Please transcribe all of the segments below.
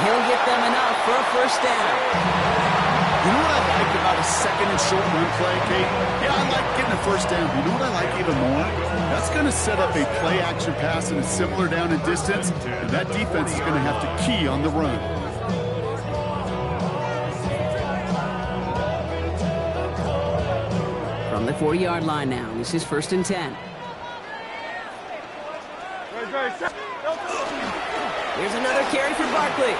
he'll get them enough for a first down. You know what I like about a second and short run play, Kate? Yeah, I like getting a first down. You know what I like even more? That's going to set up a play-action pass in a similar down and distance, and that defense is going to have to key on the run. From the 40-yard line now, this is 1st and 10. Here's another carry for Barkley.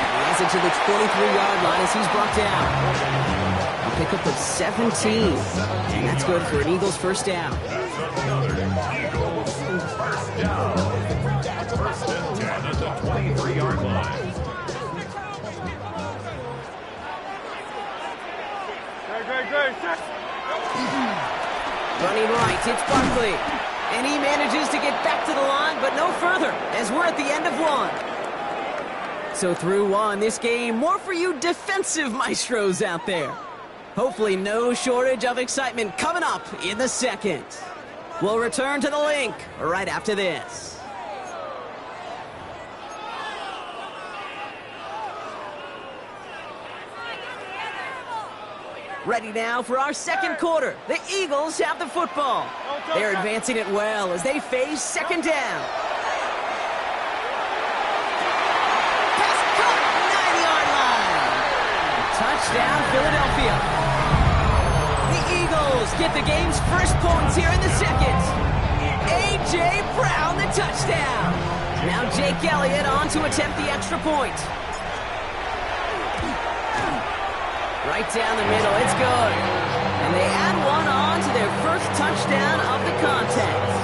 He has it to the 23-yard line as he's brought down. A pickup of 17. And that's good for an Eagles first down. First and 10 at the 23-yard line. Running right, it's Barkley. And he manages to get back to the line, but no further, as we're at the end of one. So through one, this game, more for you defensive maestros out there. Hopefully no shortage of excitement coming up in the second. We'll return to the link right after this. Ready now for our second quarter. The Eagles have the football. They're advancing it well as they face second down. Pass caught, 9-yard line. Touchdown, Philadelphia. The Eagles get the game's first points here in the second. A.J. Brown, the touchdown. Now Jake Elliott on to attempt the extra point. Right down the middle, it's good. And they add one on to their first touchdown of the contest.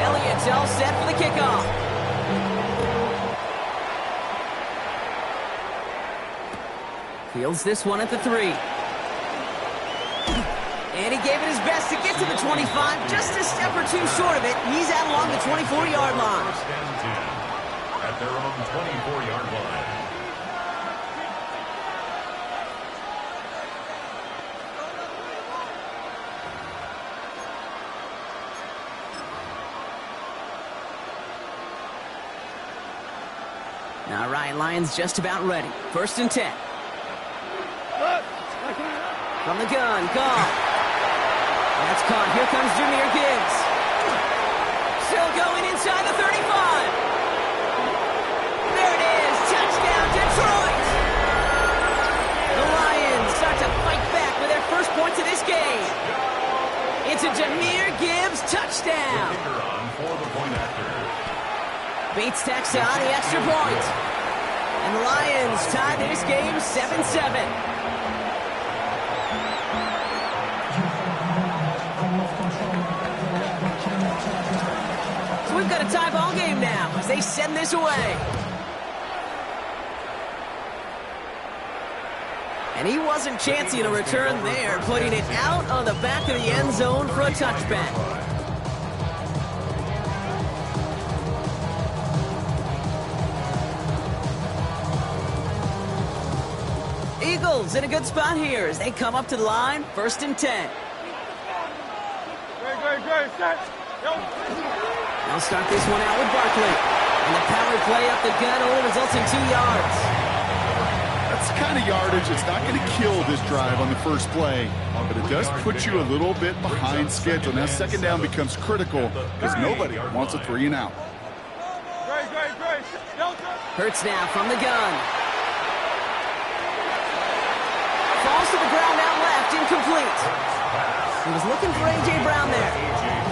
Elliott's all set for the kickoff. Fields this one at the 3. And he gave it his best to get to the 25, just a step or two short of it. He's out along the 24-yard line. At their own 24-yard line. All right, Lions just about ready. 1st and 10. From the gun, Goff. That's caught. Here comes Jahmyr Gibbs. Still going inside the 35. Touchdown, Detroit! The Lions start to fight back with their first points of this game. It's a Jahmyr Gibbs touchdown. Bates tacks on the extra point. And the Lions tie this game 7-7. So we've got a tie ball game now as they send this away. And he wasn't chancing a return there, putting it out on the back of the end zone for a touchback. Eagles in a good spot here as they come up to the line, 1st and 10. They'll start this one out with Barkley. And the power play up the gut only results in 2 yards. That's the kind of yardage that's not going to kill this drive on the first play, but it does put you a little bit behind schedule. Now second down becomes critical because nobody wants a 3 and out. Hurts now from the gun. Falls to the ground out left, incomplete. He was looking for A.J. Brown there.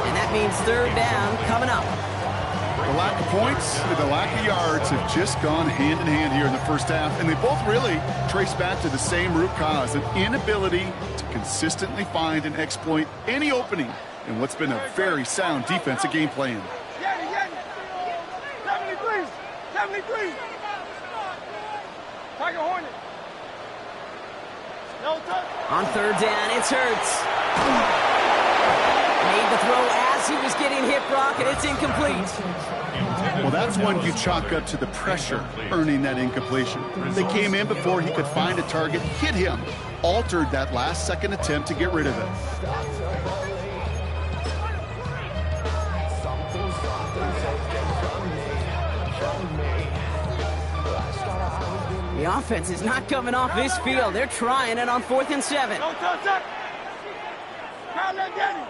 And that means 3rd down coming up. The lack of points and the lack of yards have just gone hand in hand here in the first half, and they both really trace back to the same root cause, an inability to consistently find and exploit any opening in what's been a very sound defensive game plan. 73. Tiger Hornet. On 3rd down, it's Hurts. Made the throw as he was getting hit, Brock, and it's incomplete. Well, that's one you chalk up to the pressure earning that incompletion. They came in before he could find a target, hit him, altered that last-second attempt to get rid of it. The offense is not coming off this field. They're trying it on 4th and 7. Don't touch it. Kyle, let Danny.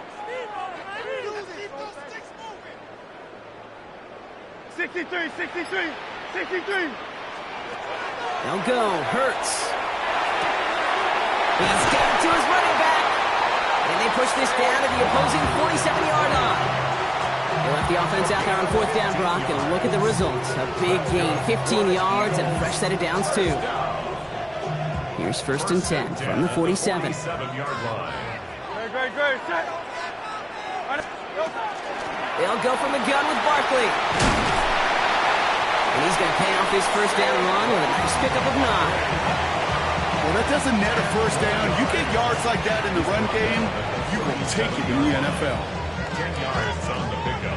63, 63, 63. They'll go. Hurts. He's got it to his running back. And they push this down to the opposing 47-yard line. They left the offense out there on 4th down, Brock, and look at the results. A big gain, 15 yards, and a fresh set of downs, too. Here's 1st and 10 from the 47. Great. Set. They'll go from the gun with Barkley. And he's going to pay off his 1st down run with a nice pickup of 9. Well, that doesn't net a 1st down. You get yards like that in the run game, you will take it in the NFL. 10 yards on the pickup.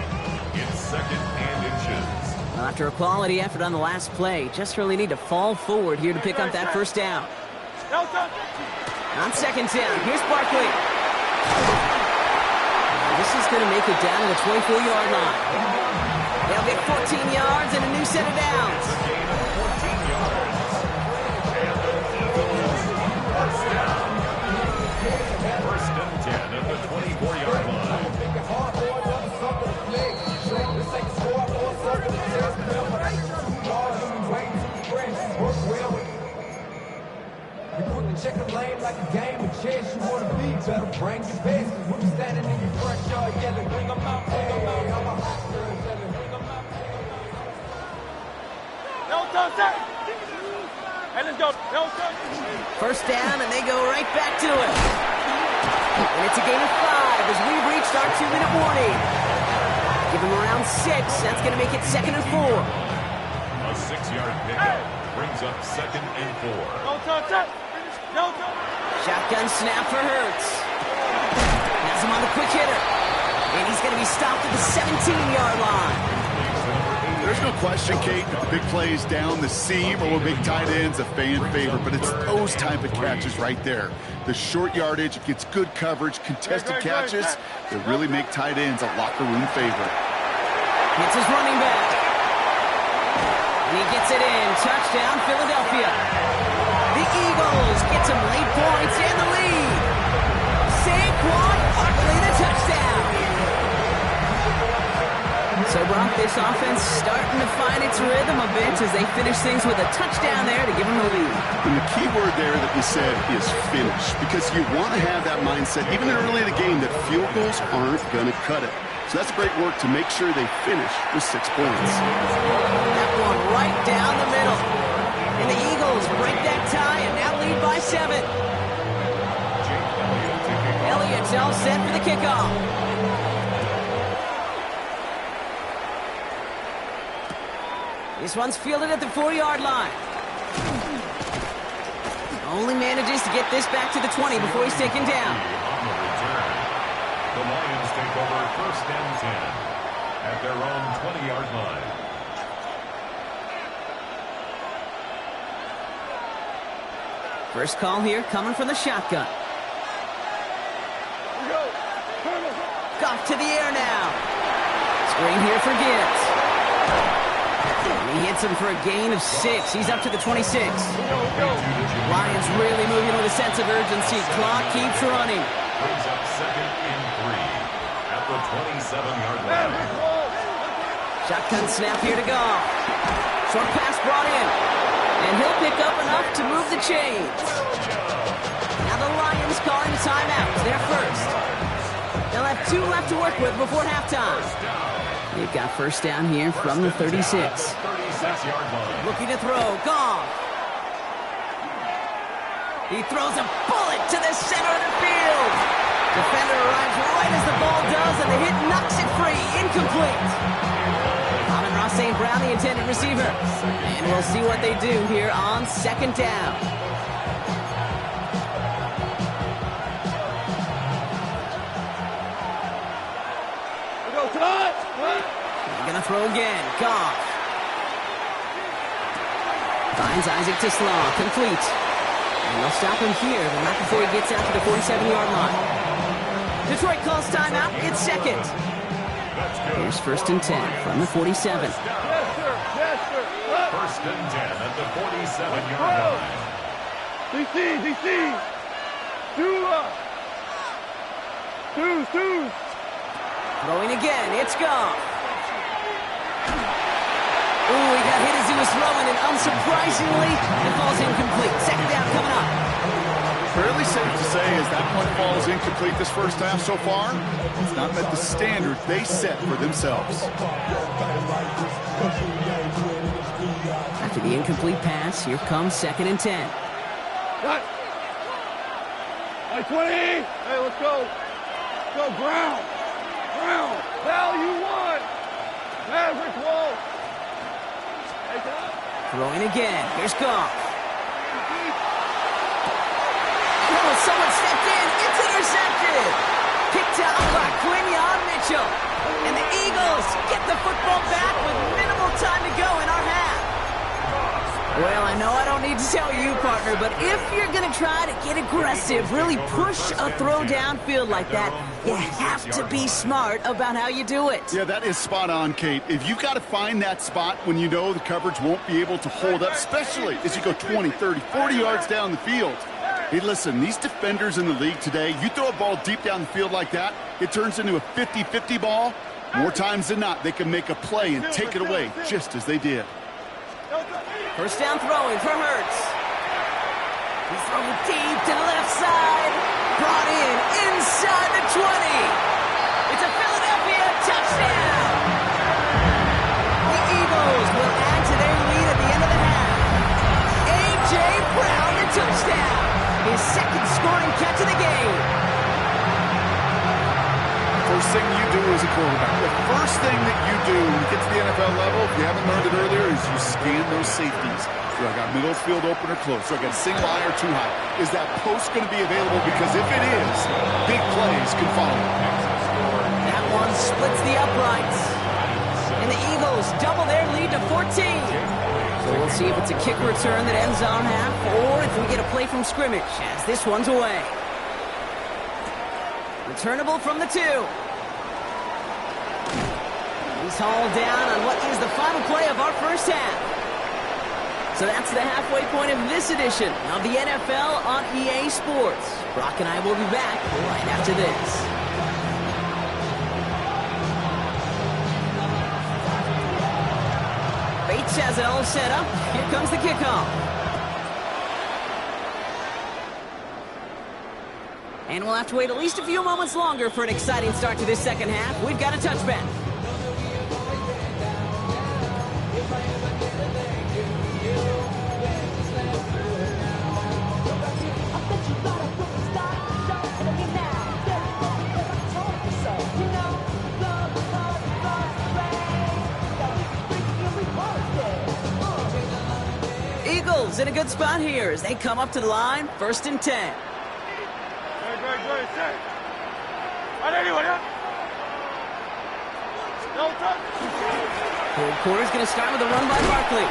It's 2nd and inches. Well, after a quality effort on the last play, just really need to fall forward here to pick up that 1st down. On 2nd down, here's Barkley. This is going to make it down to the 24-yard line. They'll get 14 yards and a new set of downs. Gain of 14 yards. And the Eagles first down. 1st and 10 at the 24-yard line. Check the lane like a game of chess. You wanna be better, bring your best. When you standing in your front yard yelling, bring them out, bring them out. I'm a hot girl yelling, bring them out. Don't touch it. Hey, let's go. Don't touch it. 1st down, and they go right back to it. And it's a gain of 5 as we've reached our 2-minute warning. Give them around 6. That's going to make it 2nd and 4. A 6-yard pickup brings up 2nd and 4. Don't touch it. Don't touch it. Shotgun snap for Hurts. Has him on the quick hitter. And he's going to be stopped at the 17-yard line. There's no question, Kate, that the big plays down the seam or big tight ends a fan favorite, but it's those type of catches right there. The short yardage, it gets good coverage, contested catches that really make tight ends a locker room favorite. Hits his running back. And he gets it in. Touchdown, Philadelphia. The Eagles get some late points and the lead. Saquon Barkley, the touchdown. So, Brock, this offense starting to find its rhythm a bit as they finish things with a touchdown there to give them the lead. And the key word there that you said is finish, because you want to have that mindset, even early in the game, that field goals aren't going to cut it. So that's great work to make sure they finish with 6 points. That one right down the middle. And the Eagles break that tie and now lead by 7. Elliott's all set for the kickoff. This one's fielded at the 4-yard line. Only manages to get this back to the 20 before he's taken down. On the return, the Lions take over 1st and 10 at their own 20-yard line. First call here coming from the shotgun. Goff to the air now. Screen here for Gibbs. He hits him for a gain of 6. He's up to the 26. Lions really moving with a sense of urgency. Clock keeps running. Brings up 2nd and 3 at the 27-yard line. Shotgun snap here to Goff. Short pass brought in. And he'll pick up enough to move the chains. Now the Lions calling a timeout. They're first. They'll have 2 left to work with before halftime. They've got 1st down here from the 36. 36-yard line. Looking to throw. Goff. He throws a bullet to the center of the field. Defender arrives right as the ball does, and the hit knocks it free. Incomplete. Amon-Ra St. Brown, the intended receiver. And we'll see what they do here on 2nd down. They're going to throw again. Goff. Finds Isaac Tisslaw. Complete. And they'll stop him here, but not before he gets out to the 47-yard line. Detroit calls timeout. It's 2nd. Here's 1st and 10 from the 47. 1st First and 10 at the 47-yard line. DC. Two. Throwing again, it's gone. Ooh, he got hit as he was throwing, and unsurprisingly, it falls incomplete. Second down coming up. Fairly safe to say as that one falls incomplete this first half so far, it's not met the standard they set for themselves. After the incomplete pass, here comes second and 10. Cut. Hey, 20. Hey, let's go. Let's go, ground. Hell, you won. Maverick wall. Hey, Throwing again, here's Goff. Oh, someone stepped in, it's intercepted. Picked out by Quinyon Mitchell. And the Eagles get the football back with minimal time to go in our half. Well, I know I don't need to tell you, partner, but if you're going to try to get aggressive, really push a throw downfield like that, you have to be smart about how you do it. Yeah, that is spot on, Kate. If you've got to find that spot when you know the coverage won't be able to hold up, especially as you go 20, 30, 40 yards down the field. Hey, listen, these defenders in the league today, you throw a ball deep down the field like that, it turns into a 50-50 ball. More times than not, they can make a play and take it away, just as they did. First down throwing for Hurts. He's throwing deep to the left side. Brought in inside the 20. It's a Philadelphia touchdown. The Eagles will add to their lead at the end of the half. A.J. Brown, the touchdown. His second scoring catch of the game. First thing you do as a quarterback, the first thing that you do when you get to the NFL level, if you haven't learned it earlier, is you scan those safeties. Do I got middle field open or close? Do I got single high or too high? Is that post going to be available? Because if it is, big plays can follow. That one splits the uprights. And the Eagles double their lead to 14. So we'll see if it's a kick return that ends on half, or if we get a play from scrimmage, as this one's away. Returnable from the 2. He's hauled down on what is the final play of our first half. So that's the halfway point of this edition of the NFL on EA Sports. Brock and I will be back right after this. Bates has it all set up. Here comes the kickoff. And we'll have to wait at least a few moments longer for an exciting start to this second half. We've got a touchback. Eagles in a good spot here as they come up to the line, first and 10. Third quarter's going to start with a run by Barkley.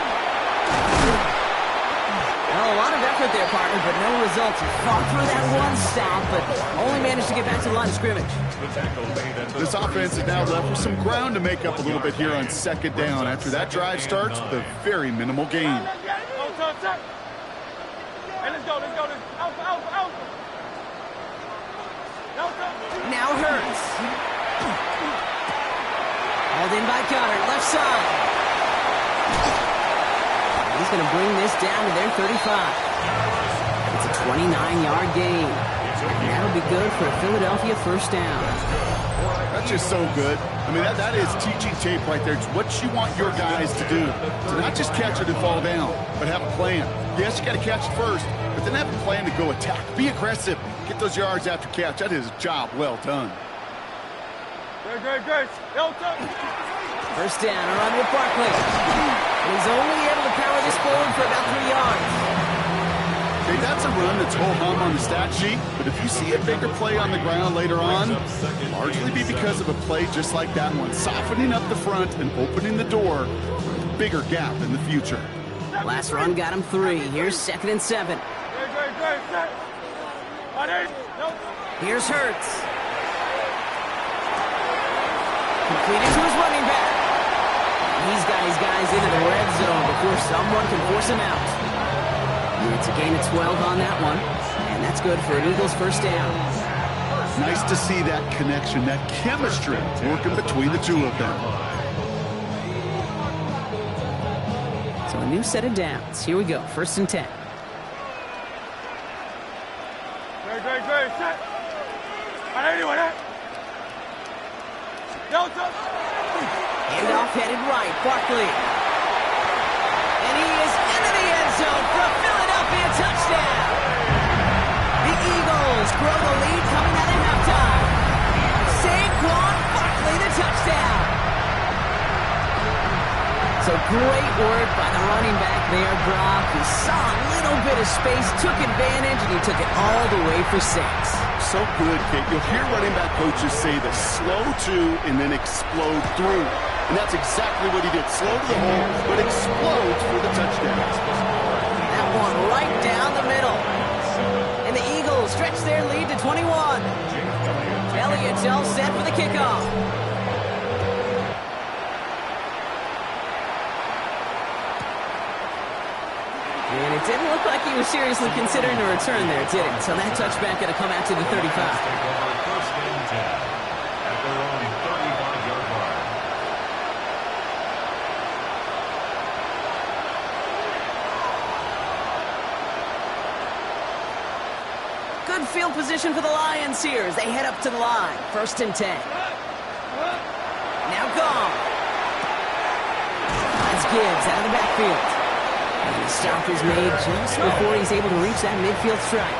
Well, a lot of effort there, partner, but no results. He fought through that one stop, but only managed to get back to the line of scrimmage. This offense is now left with some ground to make up a little bit here on second down. After that drive starts with a very minimal gain. Now Hurts. Hauled in by Goddard, left side. He's going to bring this down to their 35. It's a 29-yard gain. And that'll be good for a Philadelphia first down. That's just so good. I mean, that is teaching tape right there. It's what you want your guys to do. To not just catch it and fall down, but have a plan. Yes, you got to catch it first, but then have a plan to go attack. Be aggressive. Get those yards after catch. That is a job well done. First down, a run with Barkley. He's only able to power this forward for about 3 yards. Okay, that's a run that's ho-hum on the stat sheet, but if you see a bigger play on the ground later on, largely be because of a play just like that one, softening up the front and opening the door for a bigger gap in the future. Last run got him 3. Here's second and 7. Here's Hurts. Completed to his running back. He's got his guys flies into the red zone before someone can force him out. It's a gain of 12 on that one, and that's good for an Eagles first down. Nice to see that connection, that chemistry working between the two of them. So a new set of downs. Here we go, 1st and 10. Great, set. Anyway, Handoff headed right, Barkley. And he is into the end zone for a Philadelphia touchdown. The Eagles grow the lead coming out of halftime. Saquon Barkley, the touchdown. So great work by the running back there, Brock. He saw a little bit of space, took advantage, and he took it all the way for 6. So good, Kate. You'll hear running back coaches say the slow to and then explode through. And that's exactly what he did. Slow to the hole, but explodes for the touchdown. That one right down the middle. And the Eagles stretch their lead to 21. Elliott's all set for the kickoff. And it didn't look like he was seriously considering a return there, did it? So that touchback going to come out to the 35. First and 10 at their own 35-yard line. Good field position for the Lions here as they head up to the line. 1st and 10. Now gone. That's Gibbs out of the backfield. And the stop is made just before he's able to reach that midfield strike.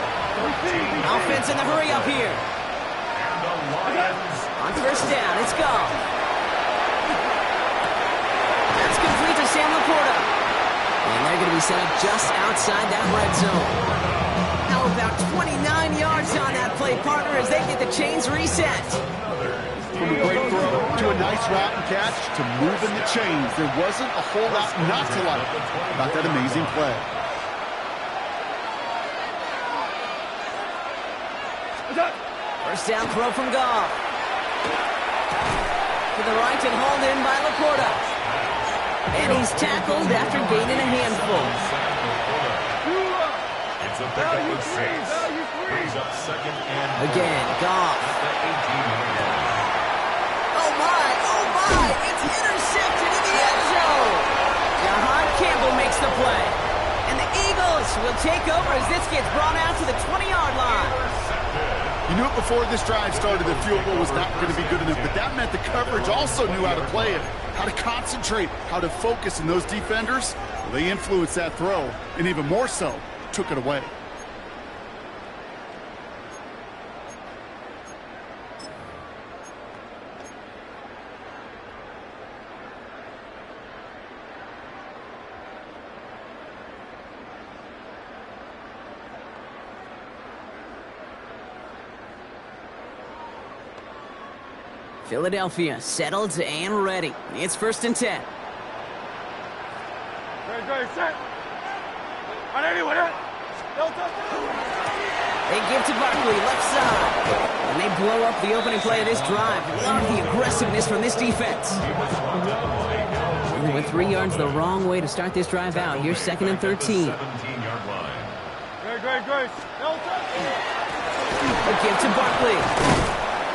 Offense in the hurry up here. And the Lions. On 1st down, it's gone. That's complete to Sam Laporta. And they're going to be set up just outside that red zone. Now about 29 yards on that play, partner, as they get the chains reset. From a great throw to a nice route and catch to moving the chains. There wasn't a whole lot not to like about that amazing play. First down throw from Goff. To the right and hauled in by Laporta. And he's tackled after gaining a handful. It's a pickup of 6. Brings up 2nd and Again, Goff. the 18-yard line. Oh my, it's intercepted in the end zone. Jahan Campbell makes the play. And the Eagles will take over as this gets brought out to the 20-yard line. You knew it before this drive started that field goal was not going to be good enough, but that meant the coverage also knew how to play it, how to concentrate, how to focus, and those defenders, well, they influenced that throw, and even more so, took it away. Philadelphia settled and ready. It's 1st and 10. Great, set. Anyway, They give to Barkley, left side. And they blow up the opening play of this drive. Love the aggressiveness from this defense. And they went 3 yards the wrong way to start this drive out. Here's 2nd and 13. 17-yard line. Great. A give to Barkley.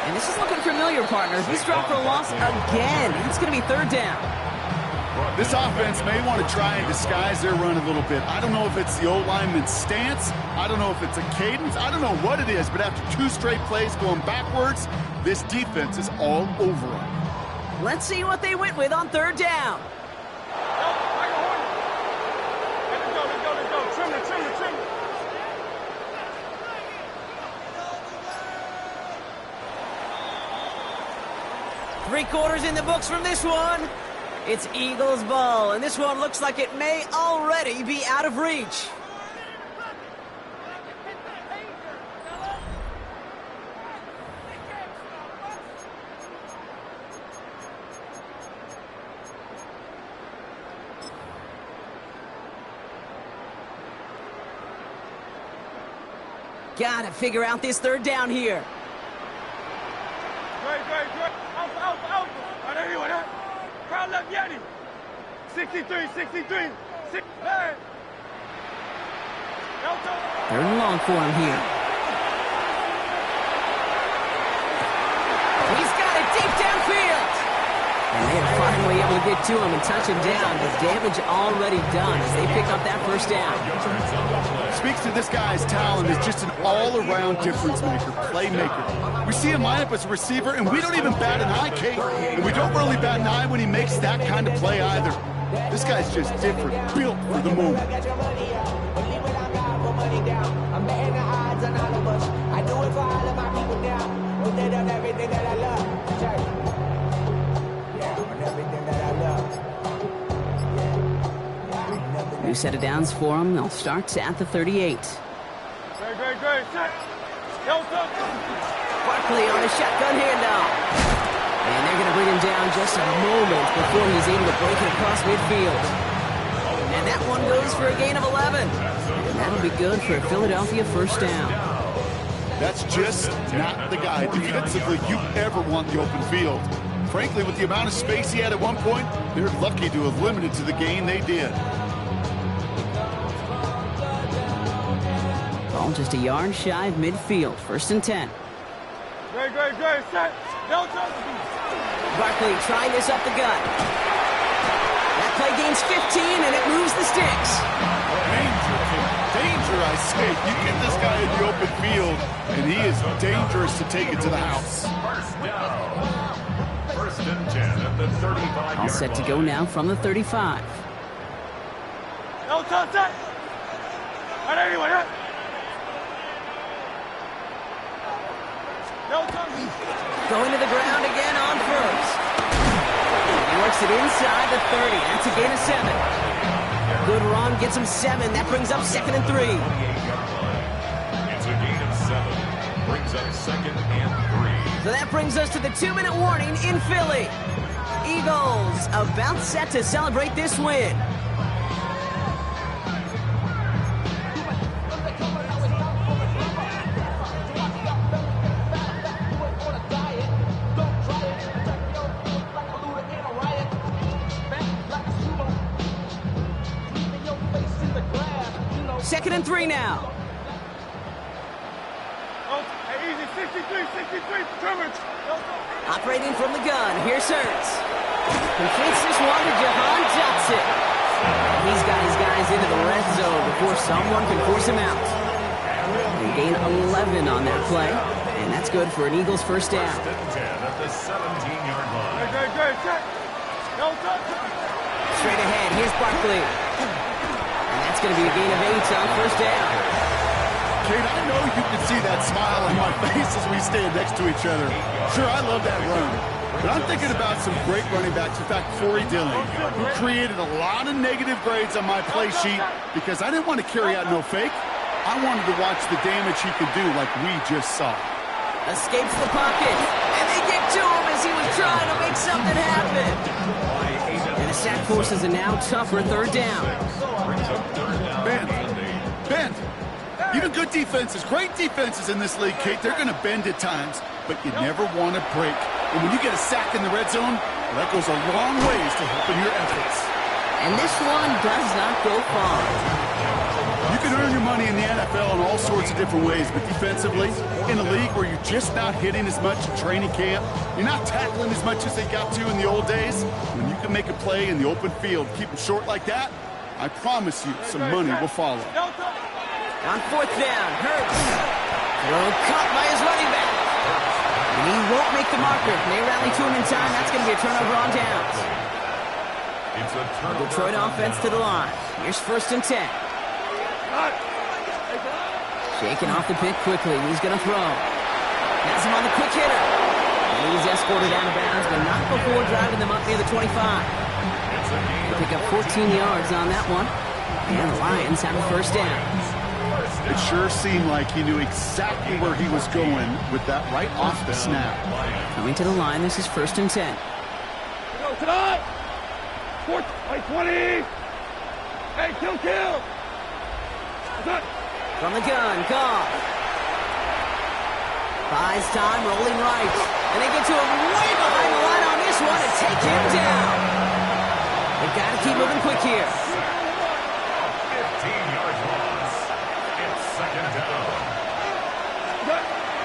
And this is looking familiar, partner. He's dropped for a loss again. It's going to be 3rd down. This offense may want to try and disguise their run a little bit. I don't know if it's the old lineman's stance. I don't know if it's a cadence. I don't know what it is, but after 2 straight plays going backwards, this defense is all over them. Let's see what they went with on 3rd down. Let's go. Trim it. 3 quarters in the books from this one. It's Eagles ball, and this one looks like it may already be out of reach. Gotta figure out this 3rd down here. Great. Out. Anyway, crowd left Yeti. 63, 63. Hey. Third and long for him here. He's got it deep downfield. And they're finally able to get to him and touch him down. The damage already done as they pick up that first down. Speaks to this guy's talent as just an all-around difference maker, playmaker. We see him line up as a receiver, and we don't even bat an eye, Kate. And we don't really bat an eye when he makes that kind of play either. This guy's just different, built for the moment. I'm betting the odds on all of us. I do it for all of my people now. Put that on everything that I love. Yeah, on everything that I love. New set of downs for them. They'll start at the 38. Great. Set. Barkley on a shotgun handoff. And they're going to bring him down just a moment before he's able to break it across midfield. And that one goes for a gain of 11. And that'll be good for a Philadelphia first down. That's just not the guy defensively you ever want the open field. Frankly, with the amount of space he had at one point, they're lucky to have limited to the gain they did. Ball just a yard shy of midfield. First and 10. Great. Set. Barkley trying this up the gut. That play gains 15, and it moves the sticks. Danger, I say. You get this guy in the open field, and he is dangerous to take it to the house. First down. First and 10 at the 35-yard All set to go now from the 35. No touch that. And anyway, no touch. Going to the ground again on first. He works it inside the 30. That's a gain of 7. Good run, gets him 7. That brings up second and 3. It's a gain of 7. Brings up second and 3. So that brings us to the 2-minute warning in Philly. Eagles about set to celebrate this win. Second and 3 now. Oh, hey, easy. 63. Coverage. Operating from the gun. Here's Hurts. Completes this one to Jahan Johnson. He's got his guys into the red zone before someone can force him out. They gain 11 on that play, and that's good for an Eagles first down. First and 10 at the 17-yard line. Great. Set. No touch. Straight ahead, here's Barkley. And that's going to be a gain of 8 on first down. Kate, I know you can see that smile on my face as we stand next to each other. Sure, I love that run. But I'm thinking about some great running backs. In fact, Corey Dillon, who created a lot of negative grades on my play sheet because I didn't want to carry out no fake. I wanted to watch the damage he could do like we just saw. Escapes the pocket. And they get to him as he was trying to make something happen. And the sack forces a now tougher third down. Bend. Even good defenses, great defenses in this league, Kate, they're going to bend at times, but you never want to break. And when you get a sack in the red zone, that goes a long ways to helping your efforts. And this one does not go far. You can earn your money in the NFL in all sorts of different ways, but defensively, in a league where you're just not hitting as much in training camp, you're not tackling as much as they got to in the old days, when you can make a play in the open field, keep it short like that, I promise you some money will follow. On fourth down, Hurts. Throw caught by his running back. And he won't make the marker. They rally to him in time. That's going to be a turnover on downs. It's a turnover. Detroit offense to the line. Here's first and 10. Shaking off the pick quickly. He's going to throw. Has him on the quick hitter. And he's escorted out of bounds, but not before driving them up near the 25. They pick up 14 yards on that one. And the Lions have a first down. It sure seemed like he knew exactly where he was going with that right off the snap. Coming to the line, this is first and 10. Go tonight. 20. Hey, kill. From the gun, Goff. Buys time, rolling right. And they get to him way behind the line on this one and take him down. The They've got to keep moving quick here. 15-yard loss. It's second down.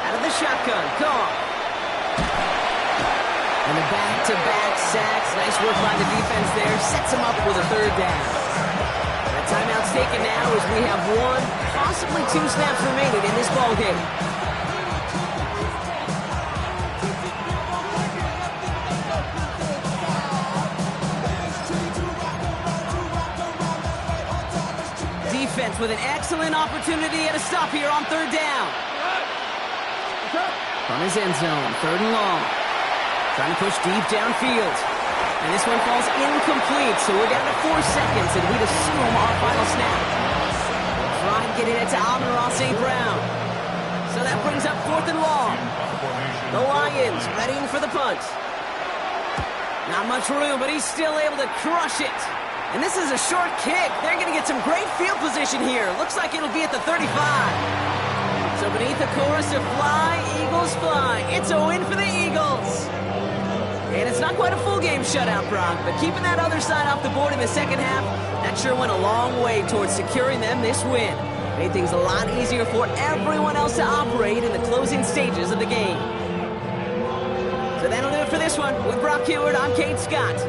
Out of the shotgun, Carr. And the back-to-back sacks. Nice work by the defense there. Sets him up with a third down. That timeout's taken now as we have one, possibly two snaps remaining in this ballgame. Defense with an excellent opportunity at a stop here on third down. From his end zone, third and long. Trying to push deep downfield. And this one falls incomplete, so we're down to 4 seconds, and we'd assume our final snap. Trying to get it to Amon-Ra St. Brown. So that brings up fourth and long. The Lions readying for the punt. Not much room, but he's still able to crush it. And this is a short kick. They're going to get some great field position here. Looks like it'll be at the 35. So beneath the chorus of Fly, Eagles Fly, it's a win for the Eagles. And it's not quite a full game shutout, Brock, but keeping that other side off the board in the second half, that sure went a long way towards securing them this win. Made things a lot easier for everyone else to operate in the closing stages of the game. So that'll do it for this one. With Brock Heward, I'm Kate Scott.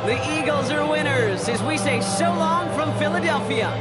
The Eagles are winners as we say so long from Philadelphia.